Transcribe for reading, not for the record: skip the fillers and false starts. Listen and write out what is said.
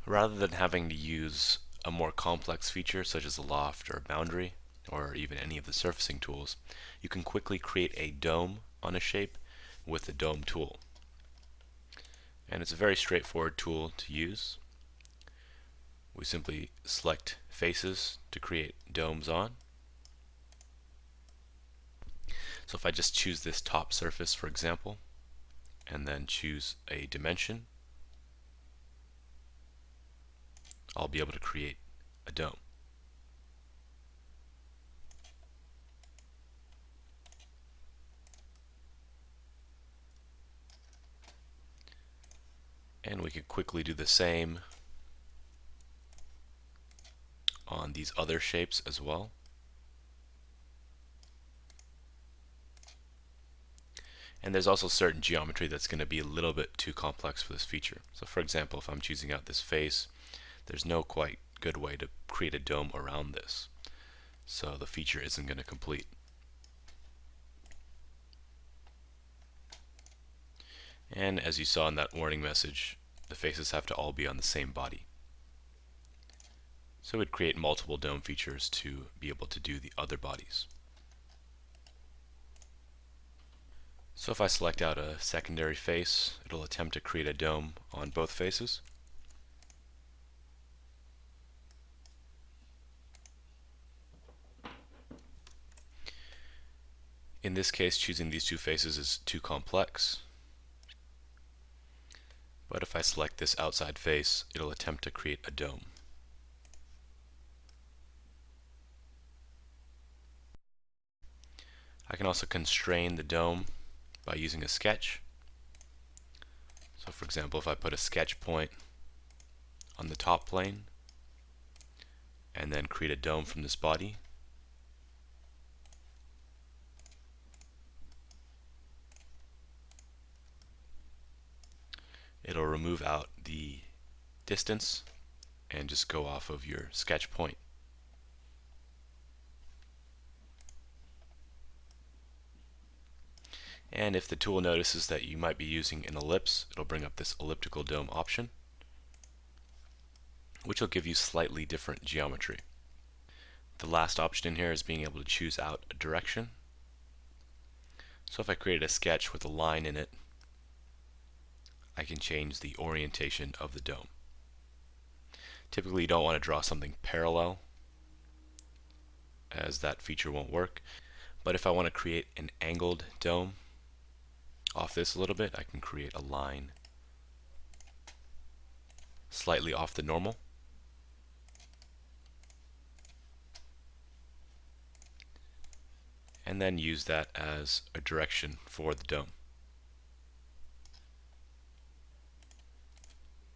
Rather than having to use a more complex feature such as a loft or a boundary, or even any of the surfacing tools, you can quickly create a dome on a shape with the dome tool. And it's a very straightforward tool to use. We simply select faces to create domes on. So if I just choose this top surface, for example, and then choose a dimension, I'll be able to create a dome. And we could quickly do the same on these other shapes as well. And there's also certain geometry that's going to be a little bit too complex for this feature. So for example, if I'm choosing out this face, there's no quite good way to create a dome around this. So the feature isn't going to complete. And as you saw in that warning message, the faces have to all be on the same body. So we'd create multiple dome features to be able to do the other bodies. So if I select out a secondary face, it'll attempt to create a dome on both faces. In this case, choosing these two faces is too complex. But if I select this outside face, it'll attempt to create a dome. I can also constrain the dome by using a sketch. So for example, if I put a sketch point on the top plane and then create a dome from this body, it'll remove out the distance and just go off of your sketch point. And if the tool notices that you might be using an ellipse, it'll bring up this elliptical dome option, which will give you slightly different geometry. The last option in here is being able to choose out a direction. So if I created a sketch with a line in it, I can change the orientation of the dome. Typically you don't want to draw something parallel, as that feature won't work. But if I want to create an angled dome off this a little bit, I can create a line slightly off the normal. And then use that as a direction for the dome.